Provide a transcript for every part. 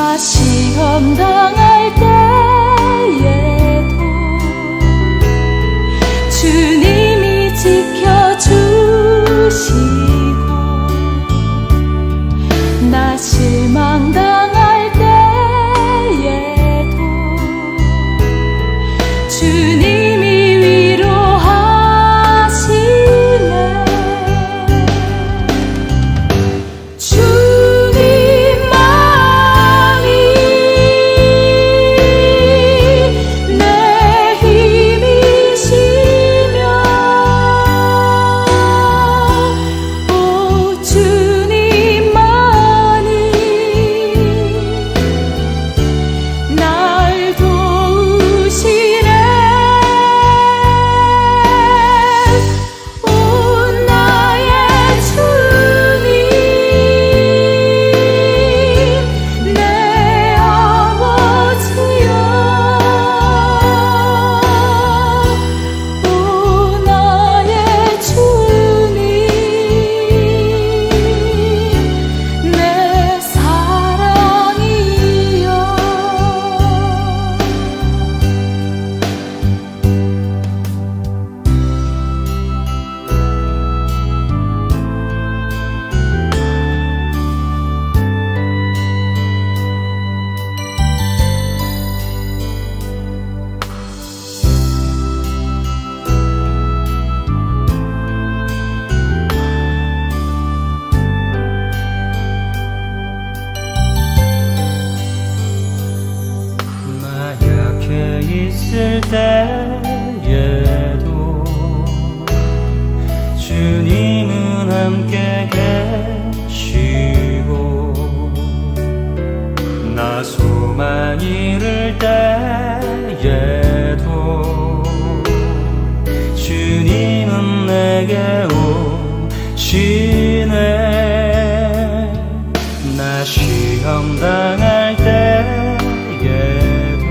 나 시험 당할 때에도 주님이 지켜주시고, 나 실망 당할 때에도 주님이 위로하시네. 주님만이 내 힘이시며, 오 주님만이 날 도우시네. 오 나의 주님, 내 아버지여, 오 나의 주님, 내 사랑이여. 나 약해 있을 때에도 주님은 함께 계시고, 나 소망 잃을 때에도 주님은 내게 오시네. 나 시험 당할 때에도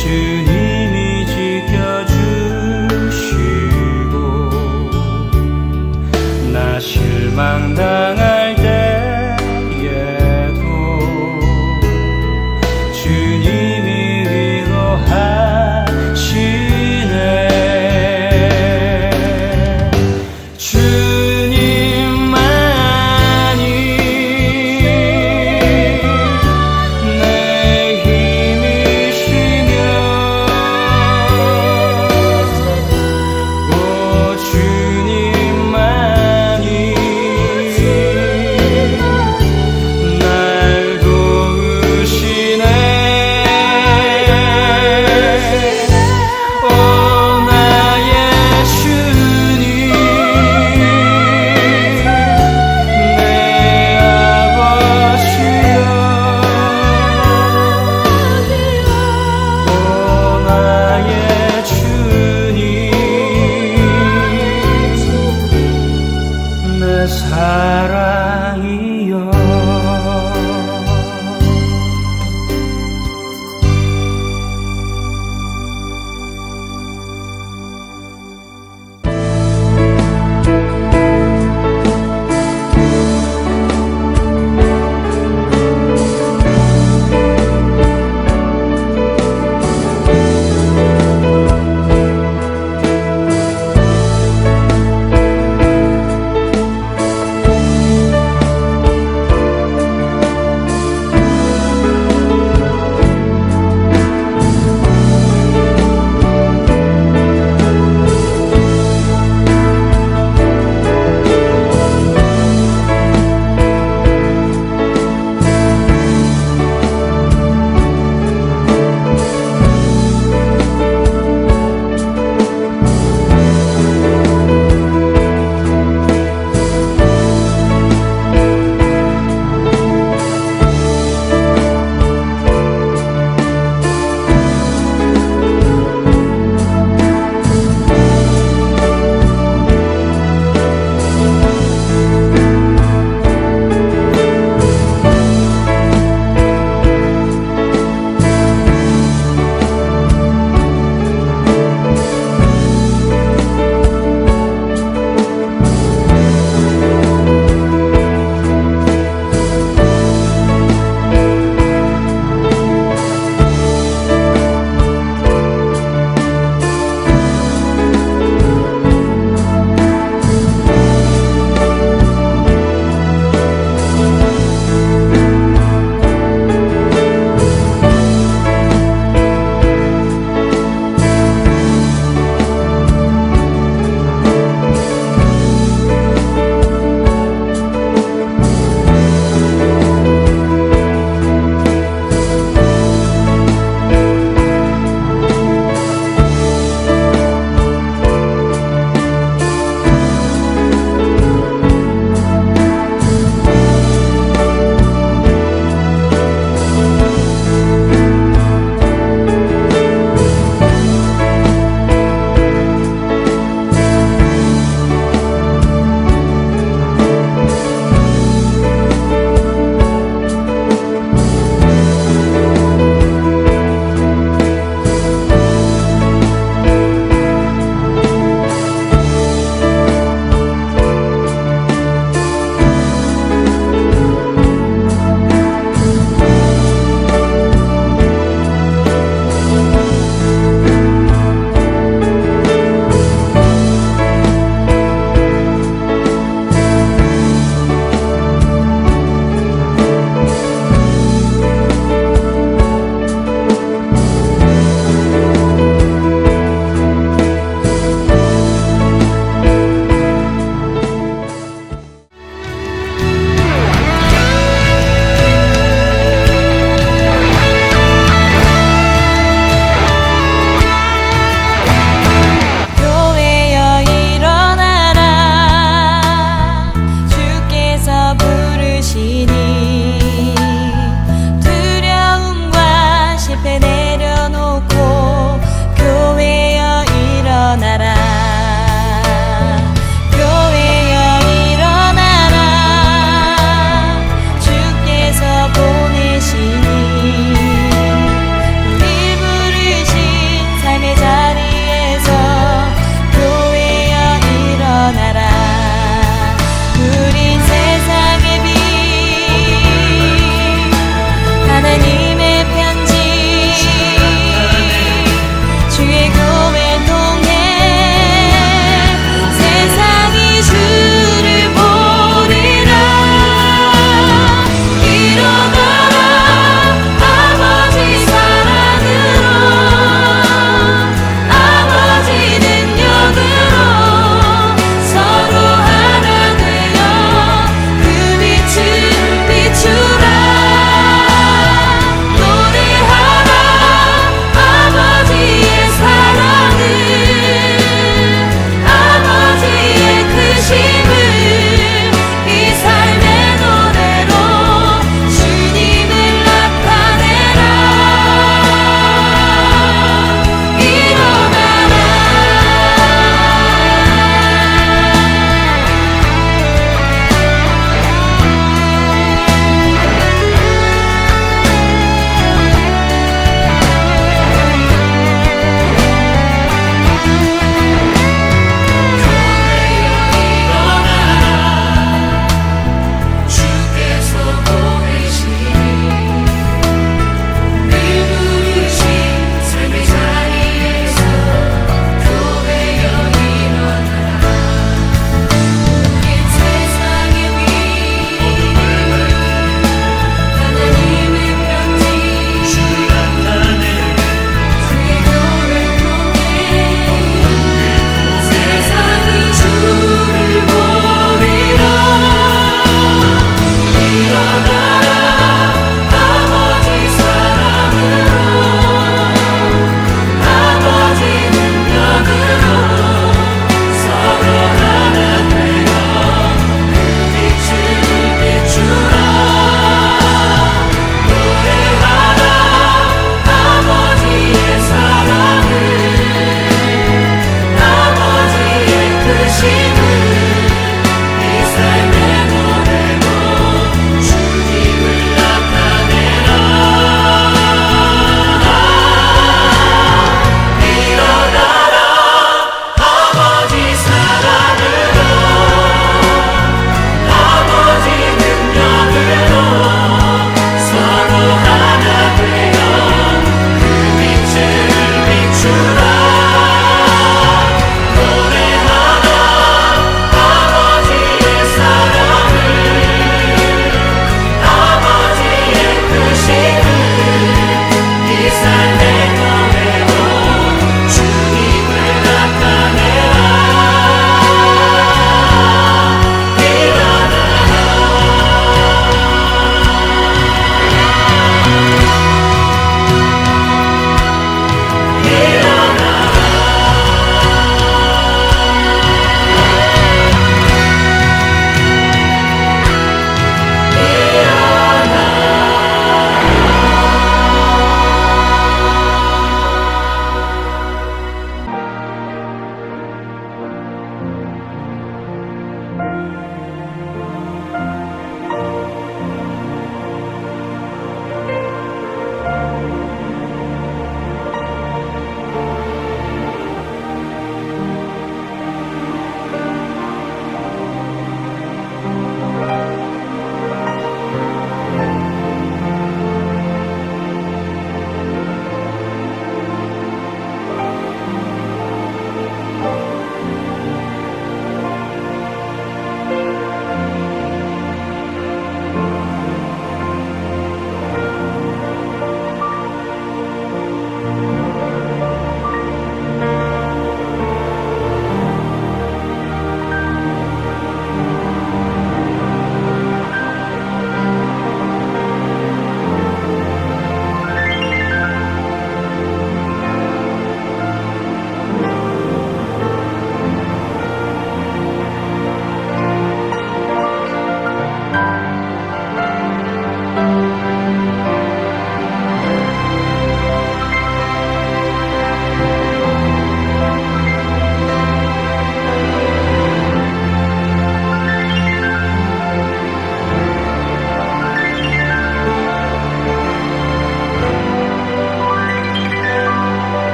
주님이 지켜주시고, 나 실망 당할 때에도 주님이 위로하시네. 주님만이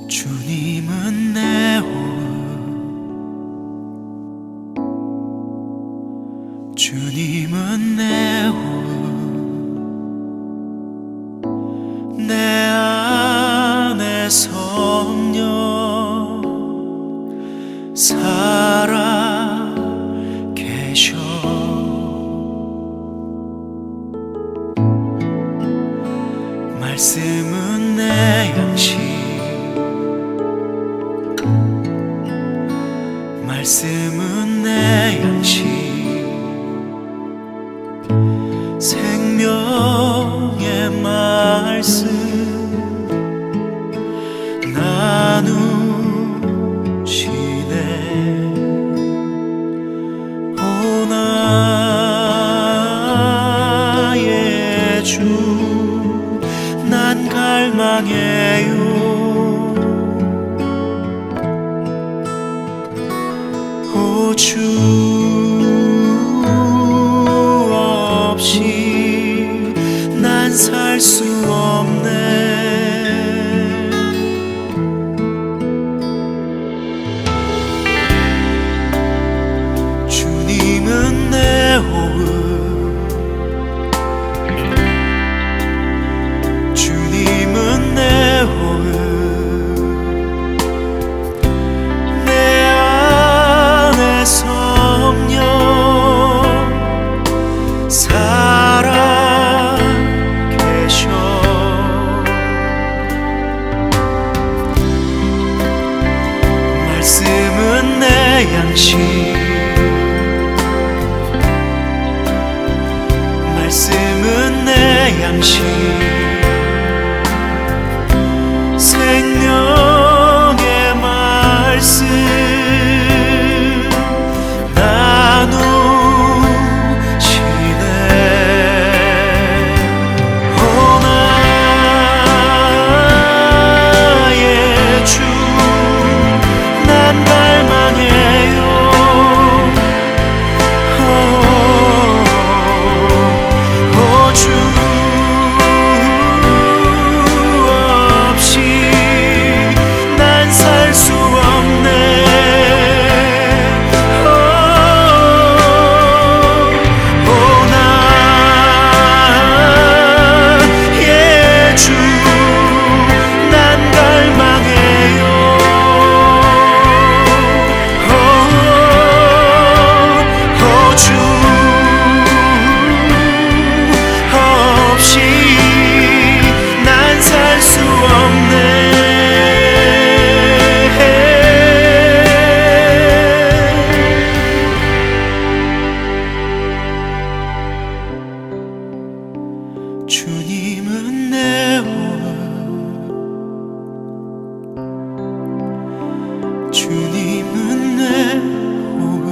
주님은 내 호흡, 주님은 내 호흡, 내 안에 성령 살아 계셔. 말씀은 내 양식, 말씀은 내 양식, 생명의 말씀 나누시네. 오 나의 주, 난 갈망해요. 오 주 없이 난 살 수 없네. 주님은 내 호흡, 주님은 내 호흡, 내 안에 성령 살아 계셔. 말씀은 내 양식, 말씀은 내 양식, 생명의 말씀 나누시네. 오 나의 주, 난 갈망해요. 오 주 없이 난 살 수 없네. 오 나의 주, 난 갈망해요. 오 주 없이 난 살 수 없네. 주님은 내 호흡, 주님은 내 호흡.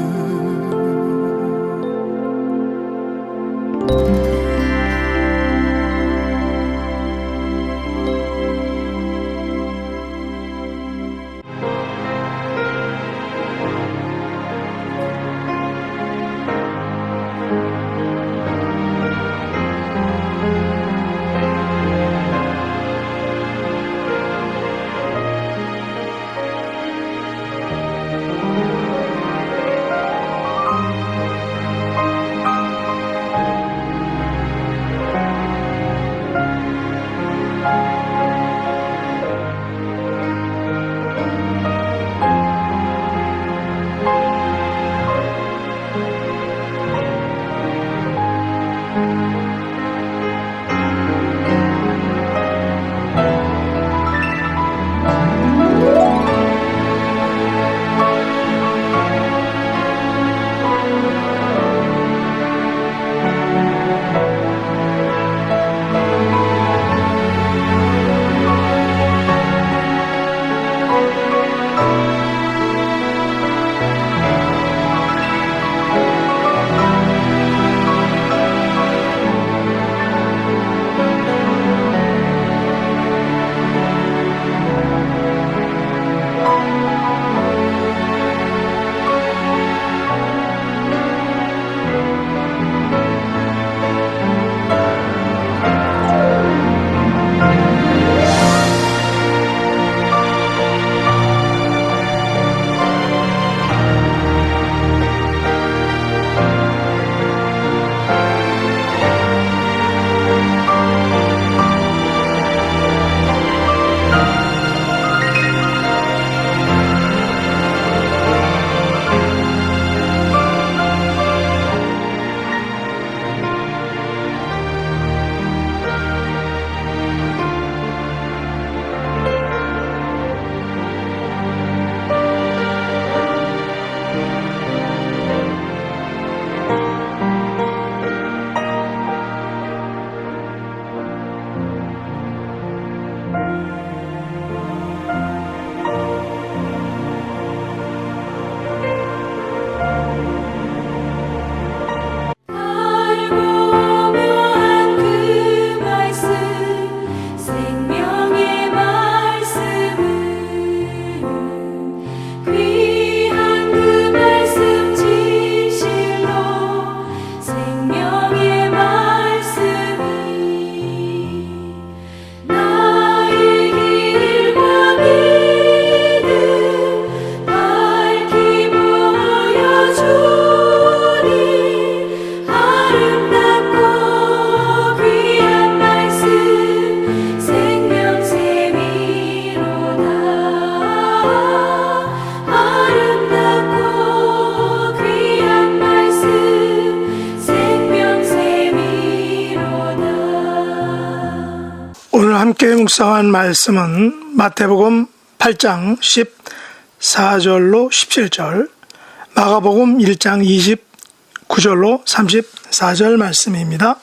오늘 함께 묵상한 말씀은 마태복음 8장 14절로 17절, 마가복음 1장 29절로 34절 말씀입니다.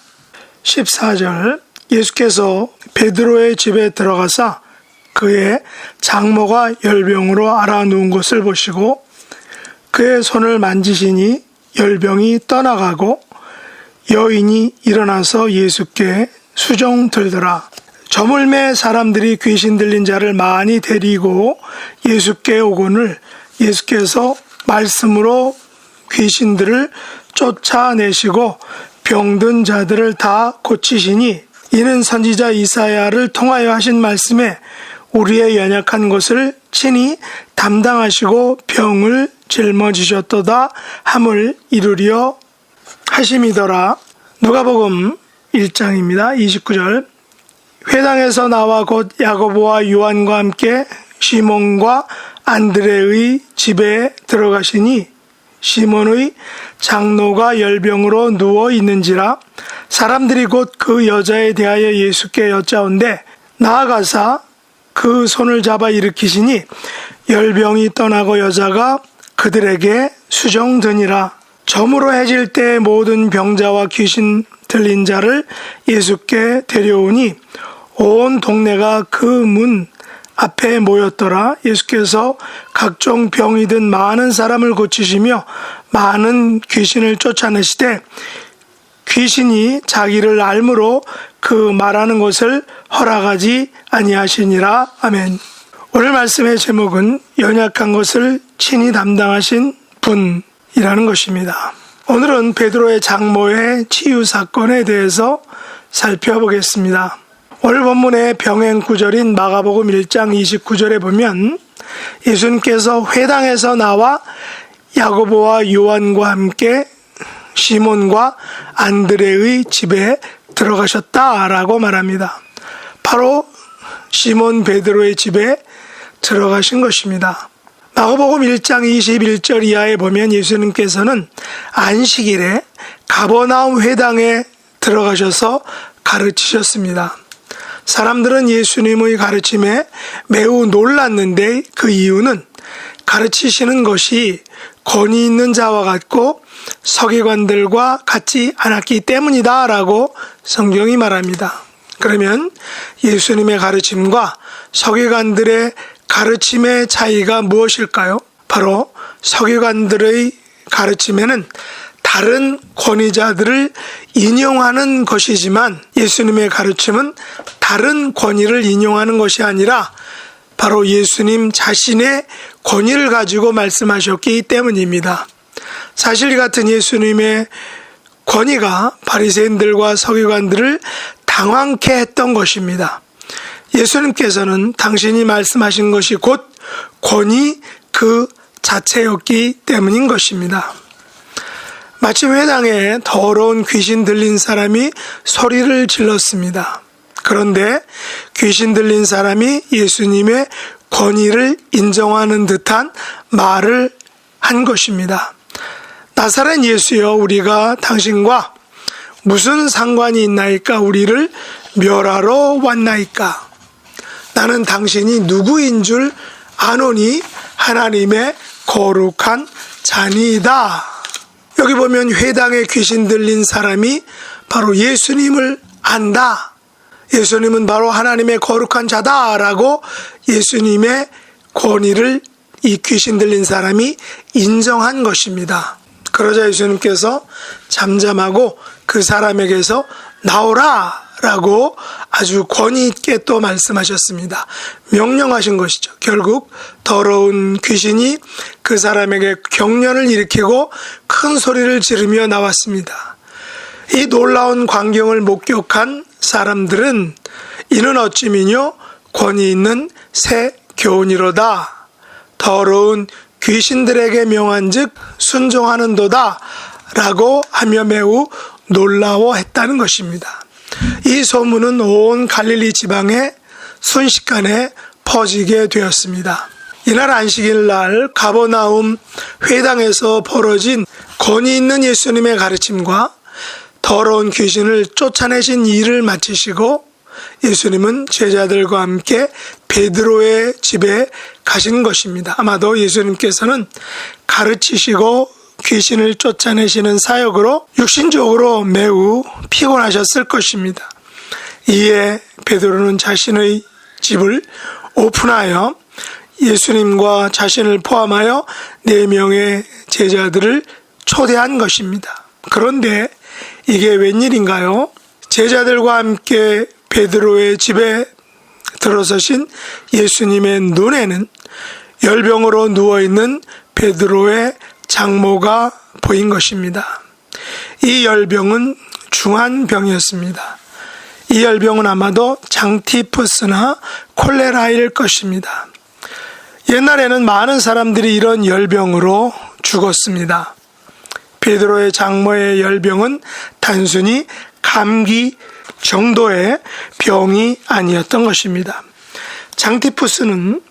14절, 예수께서 베드로의 집에 들어가사 그의 장모가 열병으로 앓아누운 것을 보시고 그의 손을 만지시니 열병이 떠나가고 여인이 일어나서 예수께 수종 들더라. 저물매 사람들이 귀신 들린 자를 많이 데리고 예수께 오거늘 예수께서 말씀으로 귀신들을 쫓아내시고 병든 자들을 다 고치시니 이는 선지자 이사야를 통하여 하신 말씀에 우리의 연약한 것을 친히 담당하시고 병을 짊어지셨도다 함을 이루려 하심이더라. 누가복음 1장입니다. 29절, 회당에서 나와 곧 야고보와 요한과 함께 시몬과 안드레의 집에 들어가시니 시몬의 장노가 열병으로 누워 있는지라. 사람들이 곧 그 여자에 대하여 예수께 여짜온대 나아가사 그 손을 잡아 일으키시니 열병이 떠나고 여자가 그들에게 수종드니라. 저물어 해질 때 모든 병자와 귀신 들린 자를 예수께 데려오니 온 동네가 그 문 앞에 모였더라. 예수께서 각종 병이 든 많은 사람을 고치시며 많은 귀신을 쫓아내시되 귀신이 자기를 알므로 그 말하는 것을 허락하지 아니하시니라. 아멘. 오늘 말씀의 제목은 연약한 것을 친히 담당하신 분이라는 것입니다. 오늘은 베드로의 장모의 치유 사건에 대해서 살펴보겠습니다. 오늘 본문의 병행 구절인 마가복음 1장 29절에 보면 예수님께서 회당에서 나와 야고보와 요한과 함께 시몬과 안드레의 집에 들어가셨다라고 말합니다. 바로 시몬 베드로의 집에 들어가신 것입니다. 마가복음 1장 21절 이하에 보면 예수님께서는 안식일에 가버나움 회당에 들어가셔서 가르치셨습니다. 사람들은 예수님의 가르침에 매우 놀랐는데 그 이유는 가르치시는 것이 권위 있는 자와 같고 서기관들과 같지 않았기 때문이다 라고 성경이 말합니다. 그러면 예수님의 가르침과 서기관들의 가르침의 차이가 무엇일까요? 바로 서기관들의 가르침에는 다른 권위자들을 인용하는 것이지만 예수님의 가르침은 다른 권위를 인용하는 것이 아니라 바로 예수님 자신의 권위를 가지고 말씀하셨기 때문입니다. 사실 이 같은 예수님의 권위가 바리새인들과 서기관들을 당황케 했던 것입니다. 예수님께서는 당신이 말씀하신 것이 곧 권위 그 자체였기 때문인 것입니다. 마침 회당에 더러운 귀신 들린 사람이 소리를 질렀습니다. 그런데 귀신 들린 사람이 예수님의 권위를 인정하는 듯한 말을 한 것입니다. 나사렛 예수여, 우리가 당신과 무슨 상관이 있나이까? 우리를 멸하러 왔나이까? 나는 당신이 누구인 줄 아노니 하나님의 거룩한 자니이다. 여기 보면 회당에 귀신 들린 사람이 바로 예수님을 안다. 예수님은 바로 하나님의 거룩한 자다라고 예수님의 권위를 이 귀신 들린 사람이 인정한 것입니다. 그러자 예수님께서 잠잠하고 그 사람에게서 나오라 라고 아주 권위 있게 또 말씀하셨습니다. 명령하신 것이죠. 결국 더러운 귀신이 그 사람에게 경련을 일으키고 큰 소리를 지르며 나왔습니다. 이 놀라운 광경을 목격한 사람들은 이는 어찌미뇨 권위 있는 새 교훈이로다. 더러운 귀신들에게 명한즉 순종하는도다 라고 하며 매우 놀라워했다는 것입니다. 이 소문은 온 갈릴리 지방에 순식간에 퍼지게 되었습니다. 이날 안식일 날 가버나움 회당에서 벌어진 권위 있는 예수님의 가르침과 더러운 귀신을 쫓아내신 일을 마치시고 예수님은 제자들과 함께 베드로의 집에 가신 것입니다. 아마도 예수님께서는 가르치시고 귀신을 쫓아내시는 사역으로 육신적으로 매우 피곤하셨을 것입니다. 이에 베드로는 자신의 집을 오픈하여 예수님과 자신을 포함하여 4명의 제자들을 초대한 것입니다. 그런데 이게 웬일인가요? 제자들과 함께 베드로의 집에 들어서신 예수님의 눈에는 열병으로 누워있는 베드로의 장모가 보인 것입니다. 이 열병은 중한 병이었습니다. 이 열병은 아마도 장티푸스나 콜레라일 것입니다. 옛날에는 많은 사람들이 이런 열병으로 죽었습니다. 베드로의 장모의 열병은 단순히 감기 정도의 병이 아니었던 것입니다. 장티푸스는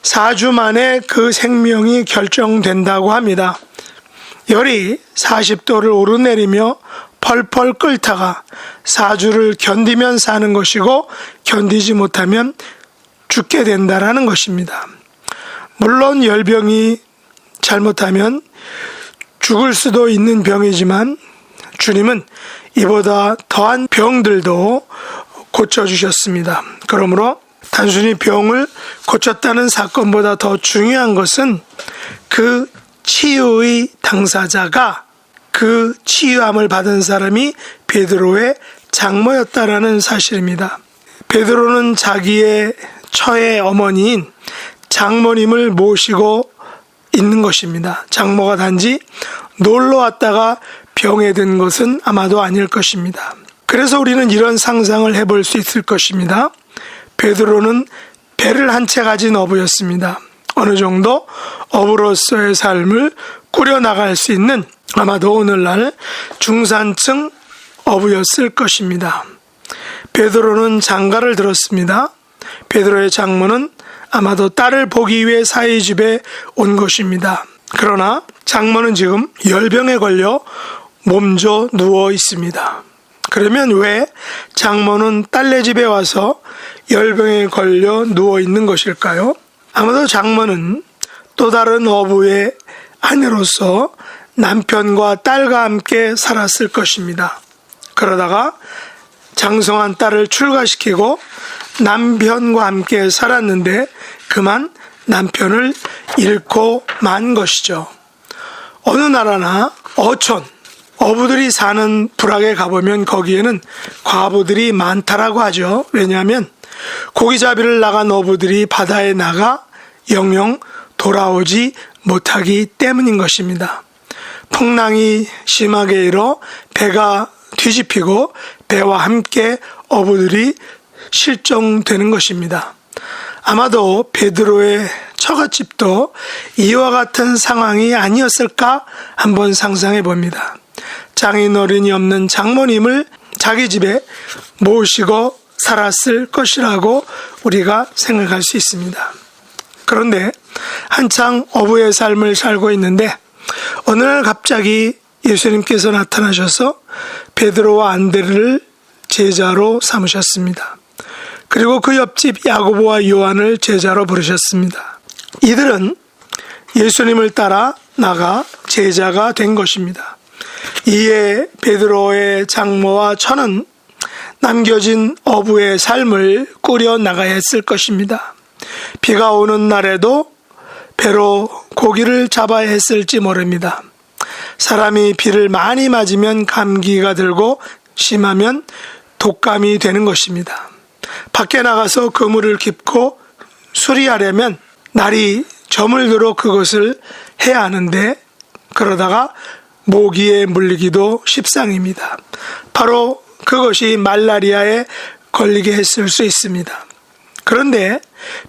4주 만에 그 생명이 결정된다고 합니다. 열이 40도를 오르내리며 펄펄 끓다가 4주를 견디면 사는 것이고 견디지 못하면 죽게 된다라는 것입니다. 물론 열병이 잘못하면 죽을 수도 있는 병이지만 주님은 이보다 더한 병들도 고쳐주셨습니다. 그러므로 단순히 병을 고쳤다는 사건보다 더 중요한 것은 그 치유의 당사자가 그 치유함을 받은 사람이 베드로의 장모였다라는 사실입니다. 베드로는 자기의 처의 어머니인 장모님을 모시고 있는 것입니다. 장모가 단지 놀러 왔다가 병에 든 것은 아마도 아닐 것입니다. 그래서 우리는 이런 상상을 해볼 수 있을 것입니다. 베드로는 배를 한 채 가진 어부였습니다. 어느 정도 어부로서의 삶을 꾸려나갈 수 있는 아마도 오늘날 중산층 어부였을 것입니다. 베드로는 장가를 들었습니다. 베드로의 장모는 아마도 딸을 보기 위해 사위 집에 온 것입니다. 그러나 장모는 지금 열병에 걸려 몸져 누워 있습니다. 그러면 왜 장모는 딸네 집에 와서 열병에 걸려 누워 있는 것일까요? 아마도 장모는 또 다른 어부의 아내로서 남편과 딸과 함께 살았을 것입니다. 그러다가 장성한 딸을 출가시키고 남편과 함께 살았는데 그만 남편을 잃고 만 것이죠. 어느 나라나 어촌, 어부들이 사는 부락에 가보면 거기에는 과부들이 많다라고 하죠. 왜냐하면 고기잡이를 나간 어부들이 바다에 나가 영영 돌아오지 못하기 때문인 것입니다. 풍랑이 심하게 일어 배가 뒤집히고 배와 함께 어부들이 실종되는 것입니다. 아마도 베드로의 처갓집도 이와 같은 상황이 아니었을까 한번 상상해 봅니다. 장인어른이 없는 장모님을 자기 집에 모시고 살았을 것이라고 우리가 생각할 수 있습니다. 그런데 한창 어부의 삶을 살고 있는데 어느 날 갑자기 예수님께서 나타나셔서 베드로와 안드레를 제자로 삼으셨습니다. 그리고 그 옆집 야고보와 요한을 제자로 부르셨습니다. 이들은 예수님을 따라 나가 제자가 된 것입니다. 이에 베드로의 장모와 처는 남겨진 어부의 삶을 꾸려 나가야 했을 것입니다. 비가 오는 날에도 배로 고기를 잡아야 했을지 모릅니다. 사람이 비를 많이 맞으면 감기가 들고 심하면 독감이 되는 것입니다. 밖에 나가서 그물을 깁고 수리하려면 날이 저물도록 그것을 해야 하는데 그러다가 모기에 물리기도 십상입니다. 바로 그것이 말라리아에 걸리게 했을 수 있습니다. 그런데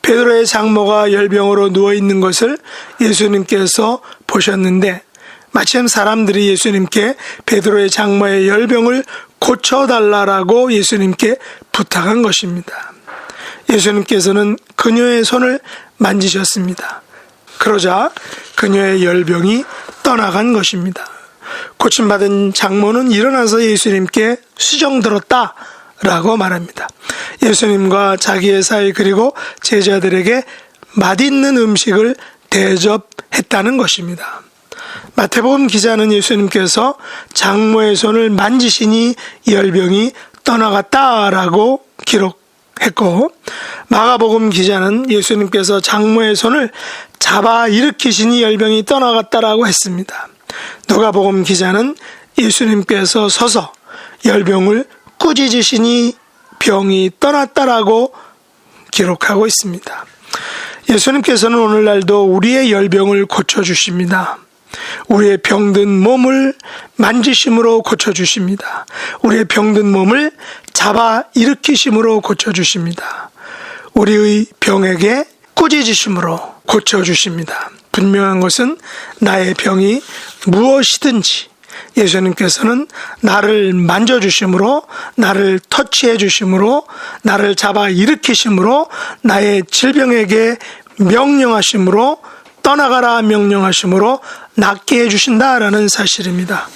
베드로의 장모가 열병으로 누워있는 것을 예수님께서 보셨는데 마침 사람들이 예수님께 베드로의 장모의 열병을 고쳐달라고 예수님께 부탁한 것입니다. 예수님께서는 그녀의 손을 만지셨습니다. 그러자 그녀의 열병이 떠나간 것입니다. 고침받은 장모는 일어나서 예수님께 수정들었다라고 말합니다. 예수님과 자기의 사이 그리고 제자들에게 맛있는 음식을 대접했다는 것입니다. 마태복음 기자는 예수님께서 장모의 손을 만지시니 열병이 떠나갔다라고 기록했고, 마가복음 기자는 예수님께서 장모의 손을 잡아 일으키시니 열병이 떠나갔다라고 했습니다. 누가복음 기자는 예수님께서 서서 열병을 꾸짖으시니 병이 떠났다라고 기록하고 있습니다. 예수님께서는 오늘날도 우리의 열병을 고쳐주십니다. 우리의 병든 몸을 만지심으로 고쳐주십니다. 우리의 병든 몸을 잡아 일으키심으로 고쳐주십니다. 우리의 병에게 꾸짖으심으로 고쳐주십니다. 분명한 것은 나의 병이 무엇이든지 예수님께서는 나를 만져주심으로, 나를 터치해 주심으로, 나를 잡아 일으키심으로, 나의 질병에게 명령하심으로, 떠나가라 명령하심으로 낫게 해주신다라는 사실입니다.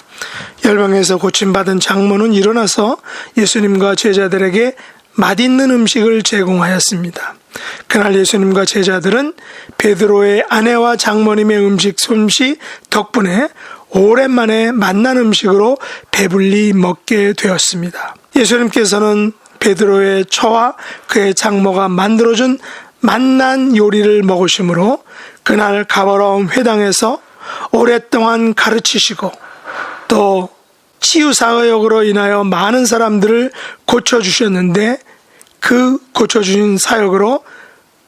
열병에서 고침받은 장모는 일어나서 예수님과 제자들에게 맛있는 음식을 제공하였습니다. 그날 예수님과 제자들은 베드로의 아내와 장모님의 음식 솜씨 덕분에 오랜만에 맛난 음식으로 배불리 먹게 되었습니다. 예수님께서는 베드로의 처와 그의 장모가 만들어준 맛난 요리를 먹으심으로 그날 가버나움 회당에서 오랫동안 가르치시고 또 치유사역으로 인하여 많은 사람들을 고쳐주셨는데, 그 고쳐주신 사역으로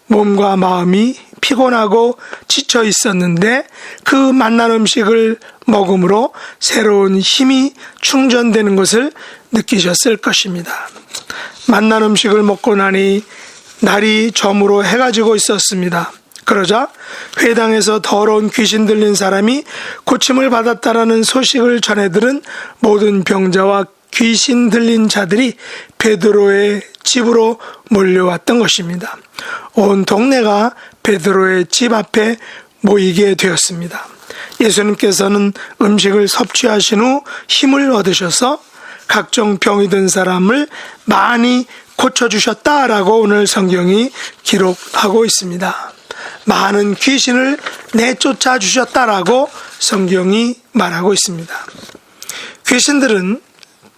몸과 마음이 피곤하고 지쳐 있었는데 그 맛난 음식을 먹음으로 새로운 힘이 충전되는 것을 느끼셨을 것입니다. 맛난 음식을 먹고 나니 날이 저물어 해가 지고 있었습니다. 그러자 회당에서 더러운 귀신 들린 사람이 고침을 받았다라는 소식을 전해 들은 모든 병자와 귀신 들린 자들이 베드로의 집으로 몰려왔던 것입니다. 온 동네가 베드로의 집 앞에 모이게 되었습니다. 예수님께서는 음식을 섭취하신 후 힘을 얻으셔서 각종 병이 든 사람을 많이 고쳐주셨다라고 오늘 성경이 기록하고 있습니다. 많은 귀신을 내쫓아 주셨다라고 성경이 말하고 있습니다. 귀신들은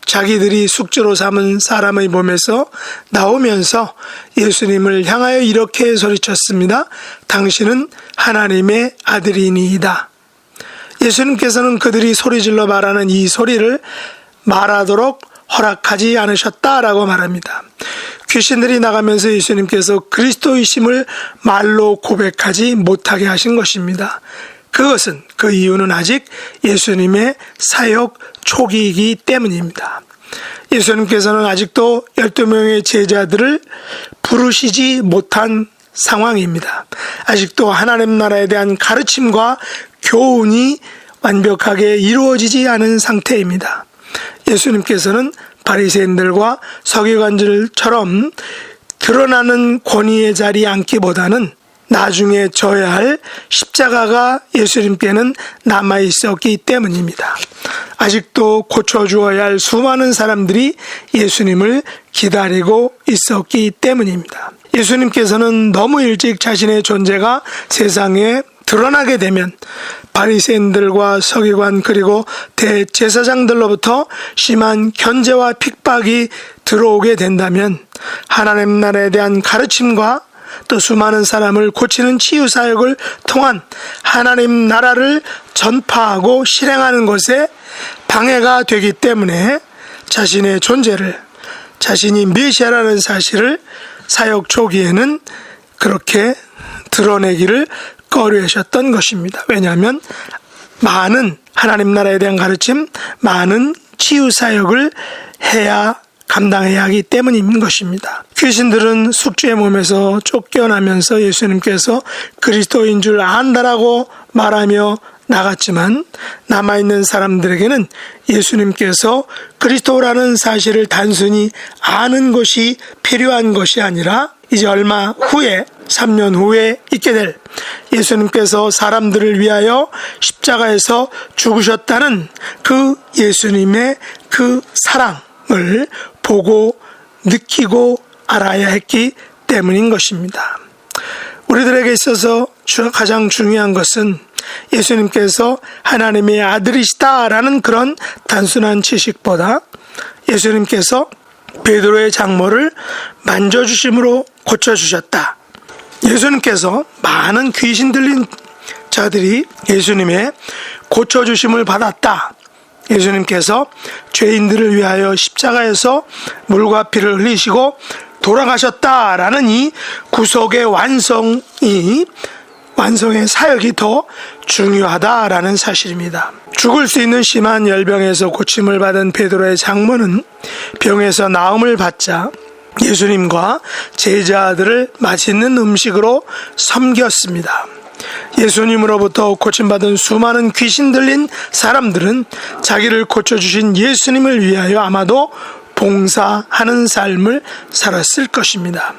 자기들이 숙주로 삼은 사람의 몸에서 나오면서 예수님을 향하여 이렇게 소리쳤습니다. 당신은 하나님의 아들이니이다. 예수님께서는 그들이 소리질러 말하는 이 소리를 말하도록 허락하지 않으셨다라고 말합니다. 귀신들이 나가면서 예수님께서 그리스도이심을 말로 고백하지 못하게 하신 것입니다. 그것은, 그 이유는 아직 예수님의 사역 초기이기 때문입니다. 예수님께서는 아직도 12명의 제자들을 부르시지 못한 상황입니다. 아직도 하나님 나라에 대한 가르침과 교훈이 완벽하게 이루어지지 않은 상태입니다. 예수님께서는 바리새인들과 서기관들처럼 드러나는 권위의 자리에 앉기보다는 나중에 져야 할 십자가가 예수님께는 남아 있었기 때문입니다. 아직도 고쳐주어야 할 수많은 사람들이 예수님을 기다리고 있었기 때문입니다. 예수님께서는 너무 일찍 자신의 존재가 세상에 드러나게 되면 바리새인들과 서기관 그리고 대제사장들로부터 심한 견제와 핍박이 들어오게 된다면 하나님 나라에 대한 가르침과 또 수많은 사람을 고치는 치유 사역을 통한 하나님 나라를 전파하고 실행하는 것에 방해가 되기 때문에 자신의 존재를, 자신이 메시아라는 사실을 사역 초기에는 그렇게 드러내기를 꺼려하셨던 것입니다. 왜냐하면 많은 하나님 나라에 대한 가르침, 많은 치유 사역을 해야 감당해야 하기 때문인 것입니다. 귀신들은 숙주의 몸에서 쫓겨나면서 예수님께서 그리스도인 줄 안다라고 말하며 나갔지만 남아있는 사람들에게는 예수님께서 그리스도라는 사실을 단순히 아는 것이 필요한 것이 아니라 이제 얼마 후에 3년 후에 있게 될 예수님께서 사람들을 위하여 십자가에서 죽으셨다는 그 예수님의 그 사랑을 보고 느끼고 알아야 했기 때문인 것입니다. 우리들에게 있어서 가장 중요한 것은 예수님께서 하나님의 아들이시다라는 그런 단순한 지식보다 예수님께서 베드로의 장모를 만져주심으로 고쳐주셨다. 예수님께서 많은 귀신 들린 자들이 예수님의 고쳐주심을 받았다. 예수님께서 죄인들을 위하여 십자가에서 물과 피를 흘리시고 돌아가셨다라는 이 구속의 완성의 사역이 더 중요하다라는 사실입니다. 죽을 수 있는 심한 열병에서 고침을 받은 베드로의 장모는 병에서 나음을 받자 예수님과 제자들을 맛있는 음식으로 섬겼습니다. 예수님으로부터 고침받은 수많은 귀신 들린 사람들은 자기를 고쳐주신 예수님을 위하여 아마도 봉사하는 삶을 살았을 것입니다.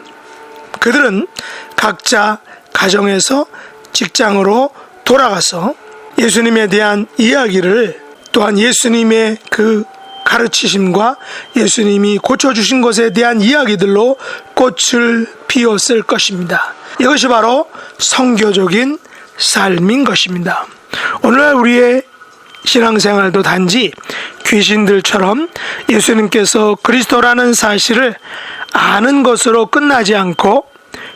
그들은 각자 가정에서 직장으로 돌아가서 예수님에 대한 이야기를, 또한 예수님의 그 가르치심과 예수님이 고쳐주신 것에 대한 이야기들로 꽃을 피웠을 것입니다. 이것이 바로 선교적인 삶인 것입니다. 오늘날 우리의 신앙생활도 단지 귀신들처럼 예수님께서 그리스도라는 사실을 아는 것으로 끝나지 않고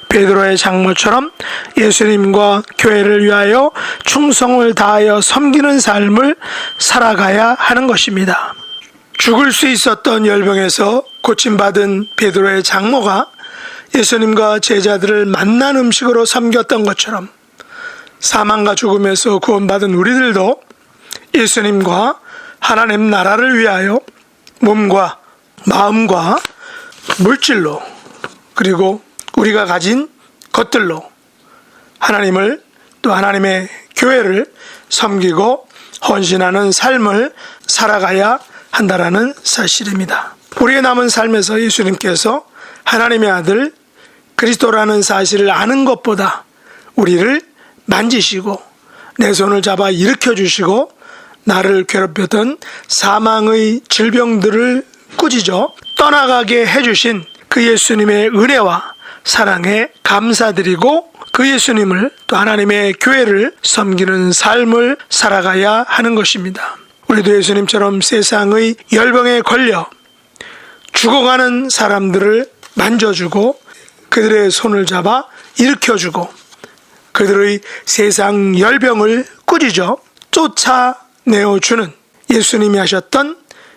베드로의 장모처럼 예수님과 교회를 위하여 충성을 다하여 섬기는 삶을 살아가야 하는 것입니다. 죽을 수 있었던 열병에서 고침받은 베드로의 장모가 예수님과 제자들을 만난 음식으로 섬겼던 것처럼 사망과 죽음에서 구원받은 우리들도 예수님과 하나님 나라를 위하여 몸과 마음과 물질로, 그리고 우리가 가진 것들로 하나님을, 또 하나님의 교회를 섬기고 헌신하는 삶을 살아가야 한다라는 사실입니다. 우리의 남은 삶에서 예수님께서 하나님의 아들 그리스도라는 사실을 아는 것보다 우리를 만지시고 내 손을 잡아 일으켜 주시고 나를 괴롭혔던 사망의 질병들을 꾸짖어 떠나가게 해주신 그 예수님의 은혜와 사랑에 감사드리고 그 예수님을, 또 하나님의 교회를 섬기는 삶을 살아가야 하는 것입니다. 우리도 예수님처럼 세상의 열병에 걸려 죽어가는 사람들을 만져주고 그들의 손을 잡아 일으켜주고 그들의 세상 열병을 꾸짖어 쫓아내어주는 예수님이 하셨던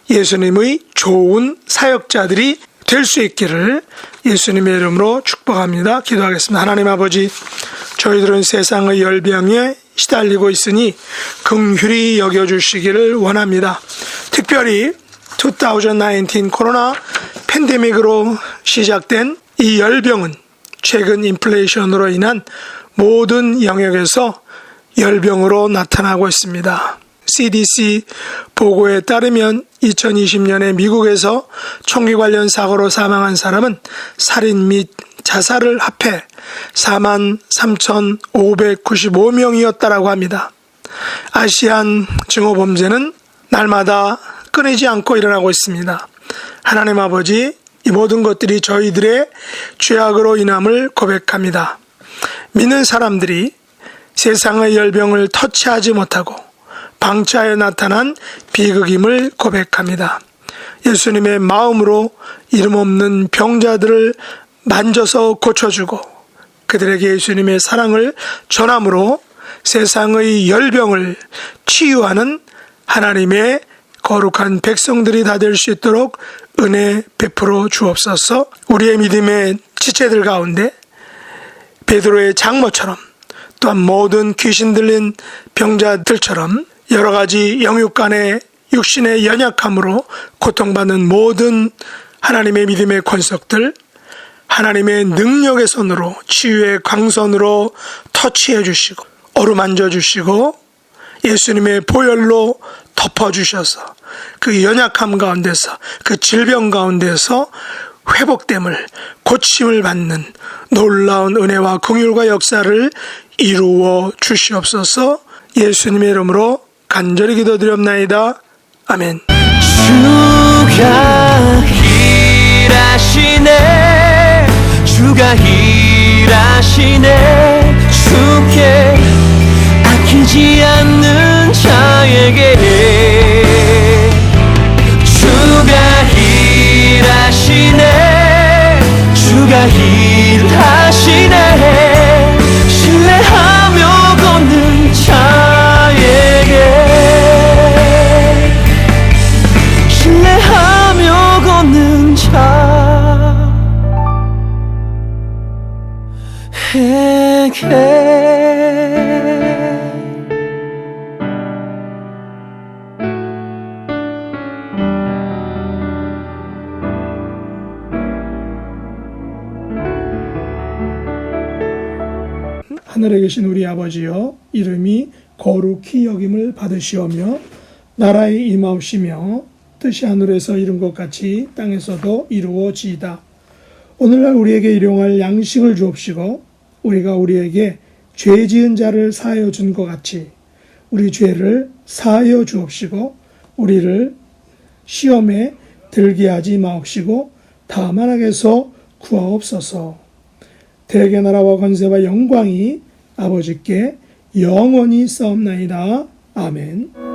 예수님의 좋은 사역자들이 될 수 있기를 예수님의 이름으로 축복합니다. 기도하겠습니다. 하나님 아버지, 저희들은 세상의 열병에 시달리고 있으니 긍휼히 여겨주시기를 원합니다. 특별히 2019 코로나 팬데믹으로 시작된 이 열병은 최근 인플레이션으로 인한 모든 영역에서 열병으로 나타나고 있습니다. CDC 보고에 따르면 2020년에 미국에서 총기 관련 사고로 사망한 사람은 살인 및 자살을 합해 43,595명이었다라고 합니다. 아시안 증오범죄는 날마다 끊이지 않고 일어나고 있습니다. 하나님 아버지, 이 모든 것들이 저희들의 죄악으로 인함을 고백합니다. 믿는 사람들이 세상의 열병을 터치하지 못하고 방차에 나타난 비극임을 고백합니다. 예수님의 마음으로 이름 없는 병자들을 만져서 고쳐주고 그들에게 예수님의 사랑을 전함으로 세상의 열병을 치유하는 하나님의 거룩한 백성들이 다 될 수 있도록 은혜 베풀어 주옵소서. 우리의 믿음의 지체들 가운데 베드로의 장모처럼, 또한 모든 귀신 들린 병자들처럼 여러 가지 영육간의 육신의 연약함으로 고통받는 모든 하나님의 믿음의 권속들, 하나님의 능력의 손으로, 치유의 광선으로 터치해 주시고 어루만져 주시고 예수님의 보혈로 덮어주셔서 그 연약함 가운데서, 그 질병 가운데서 회복됨을, 고침을 받는 놀라운 은혜와 긍휼과 역사를 이루어 주시옵소서. 예수님의 이름으로 간절히 기도드렸나이다. 아멘. 주가 일하시네 주가 일하시네 주께 아끼지 않는 자에게 주가 일하시네 주가 일하시네 신뢰하며 걷는 자에게 신뢰하며 걷는 자에게 하늘에 계신 우리 아버지여, 이름이 거룩히 여김을 받으시오며 나라의 임하옵시며 뜻이 하늘에서 이룬 것 같이 땅에서도 이루어지이다. 오늘날 우리에게 일용할 양식을 주옵시고 우리가 우리에게 죄 지은 자를 사하여 준 것 같이 우리 죄를 사하여 주옵시고 우리를 시험에 들게 하지 마옵시고 다만 악에서 구하옵소서. 대개 나라와 권세와 영광이 아버지께 영원히 싸움나이다. 아멘.